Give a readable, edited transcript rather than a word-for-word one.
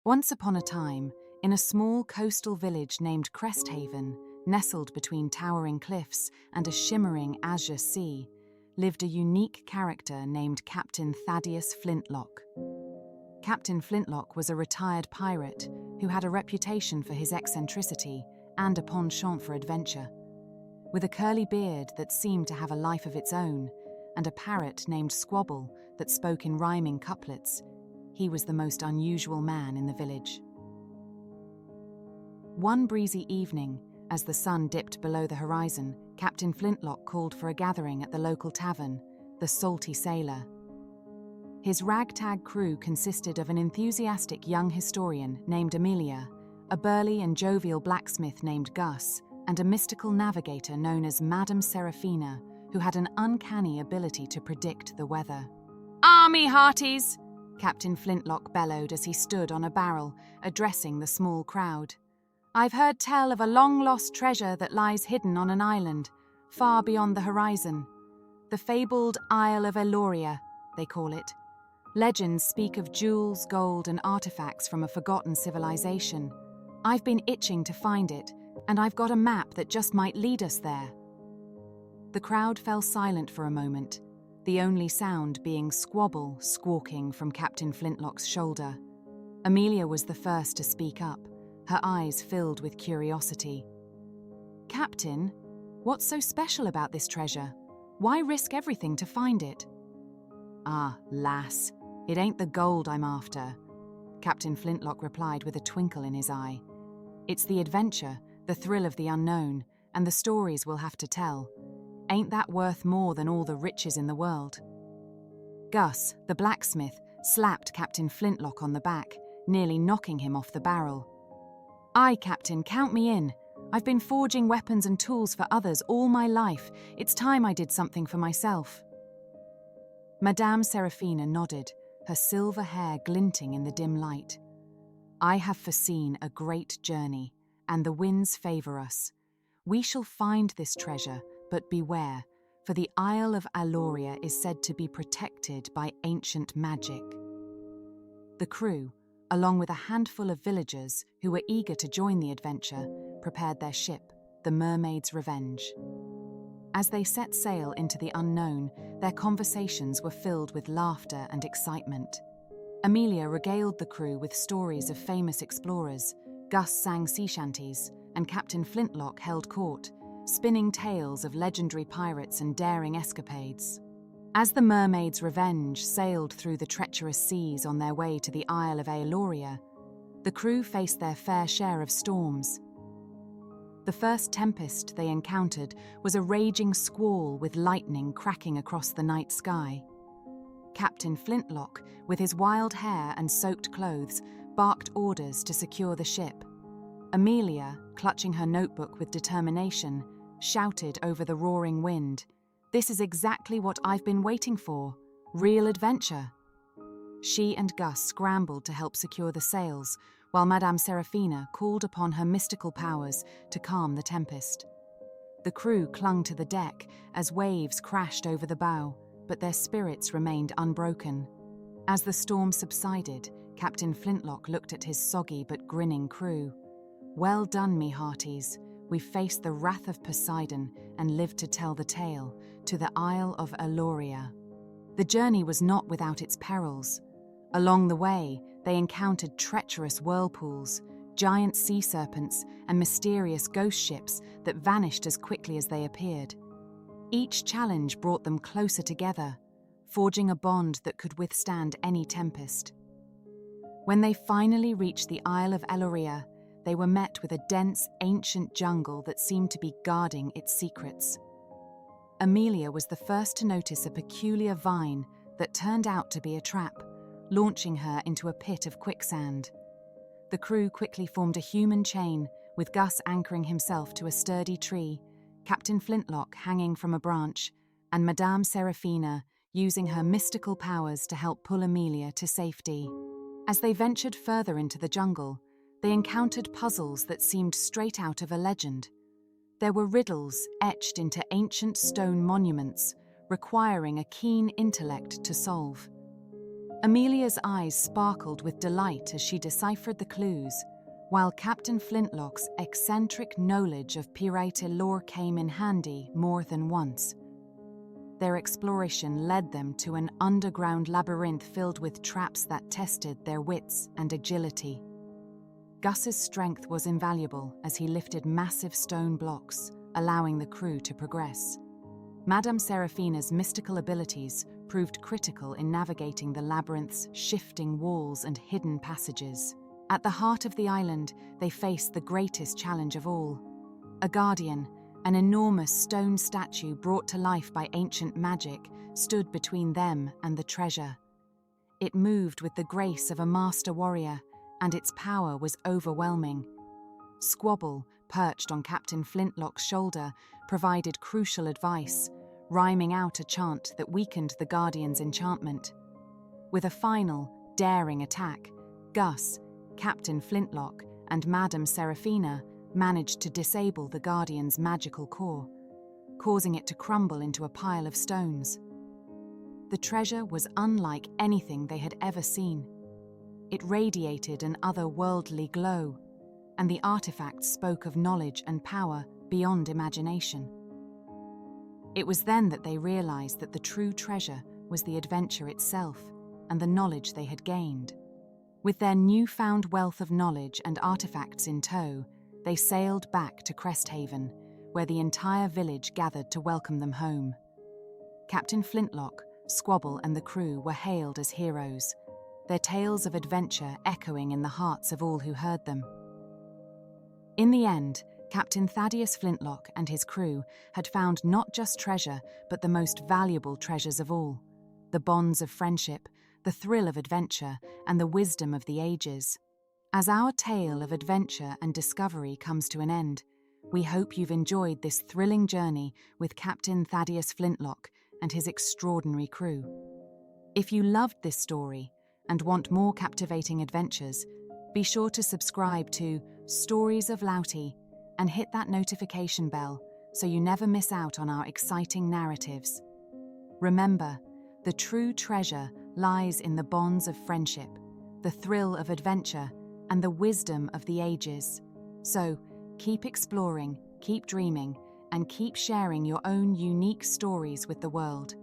Once upon a time, in a small coastal village named Cresthaven, nestled between towering cliffs and a shimmering azure sea, lived a unique character named Captain Thaddeus Flintlock. Captain Flintlock was a retired pirate who had a reputation for his eccentricity and a penchant for adventure. With a curly beard that seemed to have a life of its own, and a parrot named Squabble that spoke in rhyming couplets, he was the most unusual man in the village. One breezy evening, as the sun dipped below the horizon, Captain Flintlock called for a gathering at the local tavern, the Salty Sailor. His ragtag crew consisted of an enthusiastic young historian named Amelia, a burly and jovial blacksmith named Gus, and a mystical navigator known as Madame Seraphina, who had an uncanny ability to predict the weather. "Army hearties!" Captain Flintlock bellowed as he stood on a barrel, addressing the small crowd. "I've heard tell of a long-lost treasure that lies hidden on an island, far beyond the horizon. The fabled Isle of Eloria, they call it. Legends speak of jewels, gold, and artifacts from a forgotten civilization. I've been itching to find it, and I've got a map that just might lead us there." The crowd fell silent for a moment, the only sound being Squabble squawking from Captain Flintlock's shoulder. Amelia was the first to speak up, her eyes filled with curiosity. "Captain, what's so special about this treasure? Why risk everything to find it?" "Ah, lass, it ain't the gold I'm after," Captain Flintlock replied with a twinkle in his eye. "It's the adventure, the thrill of the unknown, and the stories we'll have to tell. Ain't that worth more than all the riches in the world?" Gus, the blacksmith, slapped Captain Flintlock on the back, nearly knocking him off the barrel. "Aye, Captain, count me in. I've been forging weapons and tools for others all my life. It's time I did something for myself." Madame Seraphina nodded, her silver hair glinting in the dim light. "I have foreseen a great journey, and the winds favour us. We shall find this treasure, but beware, for the Isle of Eloria is said to be protected by ancient magic." The crew, along with a handful of villagers who were eager to join the adventure, prepared their ship, the Mermaid's Revenge. As they set sail into the unknown, their conversations were filled with laughter and excitement. Amelia regaled the crew with stories of famous explorers, Gus sang sea shanties, and Captain Flintlock held court, spinning tales of legendary pirates and daring escapades. As the Mermaid's Revenge sailed through the treacherous seas on their way to the Isle of Eloria, the crew faced their fair share of storms. The first tempest they encountered was a raging squall with lightning cracking across the night sky. Captain Flintlock, with his wild hair and soaked clothes, barked orders to secure the ship. Amelia, clutching her notebook with determination, shouted over the roaring wind, "This is exactly what I've been waiting for. Real adventure." She and Gus scrambled to help secure the sails, while Madame Seraphina called upon her mystical powers to calm the tempest. The crew clung to the deck as waves crashed over the bow, but their spirits remained unbroken. As the storm subsided, Captain Flintlock looked at his soggy but grinning crew. "Well done, me hearties. We faced the wrath of Poseidon and lived to tell the tale, to the Isle of Eloria." The journey was not without its perils. Along the way, they encountered treacherous whirlpools, giant sea serpents, and mysterious ghost ships that vanished as quickly as they appeared. Each challenge brought them closer together, forging a bond that could withstand any tempest. When they finally reached the Isle of Eloria, they were met with a dense, ancient jungle that seemed to be guarding its secrets. Amelia was the first to notice a peculiar vine that turned out to be a trap, launching her into a pit of quicksand. The crew quickly formed a human chain, with Gus anchoring himself to a sturdy tree, Captain Flintlock hanging from a branch, and Madame Seraphina using her mystical powers to help pull Amelia to safety. As they ventured further into the jungle, they encountered puzzles that seemed straight out of a legend. There were riddles etched into ancient stone monuments, requiring a keen intellect to solve. Amelia's eyes sparkled with delight as she deciphered the clues, while Captain Flintlock's eccentric knowledge of pirate lore came in handy more than once. Their exploration led them to an underground labyrinth filled with traps that tested their wits and agility. Gus's strength was invaluable as he lifted massive stone blocks, allowing the crew to progress. Madame Seraphina's mystical abilities proved critical in navigating the labyrinth's shifting walls and hidden passages. At the heart of the island, they faced the greatest challenge of all. A guardian, an enormous stone statue brought to life by ancient magic, stood between them and the treasure. It moved with the grace of a master warrior, and its power was overwhelming. Squabble, perched on Captain Flintlock's shoulder, provided crucial advice, rhyming out a chant that weakened the Guardian's enchantment. With a final, daring attack, Gus, Captain Flintlock, and Madame Seraphina managed to disable the Guardian's magical core, causing it to crumble into a pile of stones. The treasure was unlike anything they had ever seen. It radiated an otherworldly glow, and the artifacts spoke of knowledge and power beyond imagination. It was then that they realized that the true treasure was the adventure itself and the knowledge they had gained. With their newfound wealth of knowledge and artifacts in tow, they sailed back to Cresthaven, where the entire village gathered to welcome them home. Captain Flintlock, Squabble, and the crew were hailed as heroes, their tales of adventure echoing in the hearts of all who heard them. In the end, Captain Thaddeus Flintlock and his crew had found not just treasure, but the most valuable treasures of all: the bonds of friendship, the thrill of adventure, and the wisdom of the ages. As our tale of adventure and discovery comes to an end, we hope you've enjoyed this thrilling journey with Captain Thaddeus Flintlock and his extraordinary crew. If you loved this story and want more captivating adventures, be sure to subscribe to Stories of Louty and hit that notification bell so you never miss out on our exciting narratives. Remember, the true treasure lies in the bonds of friendship, the thrill of adventure, and the wisdom of the ages. So, keep exploring, keep dreaming, and keep sharing your own unique stories with the world.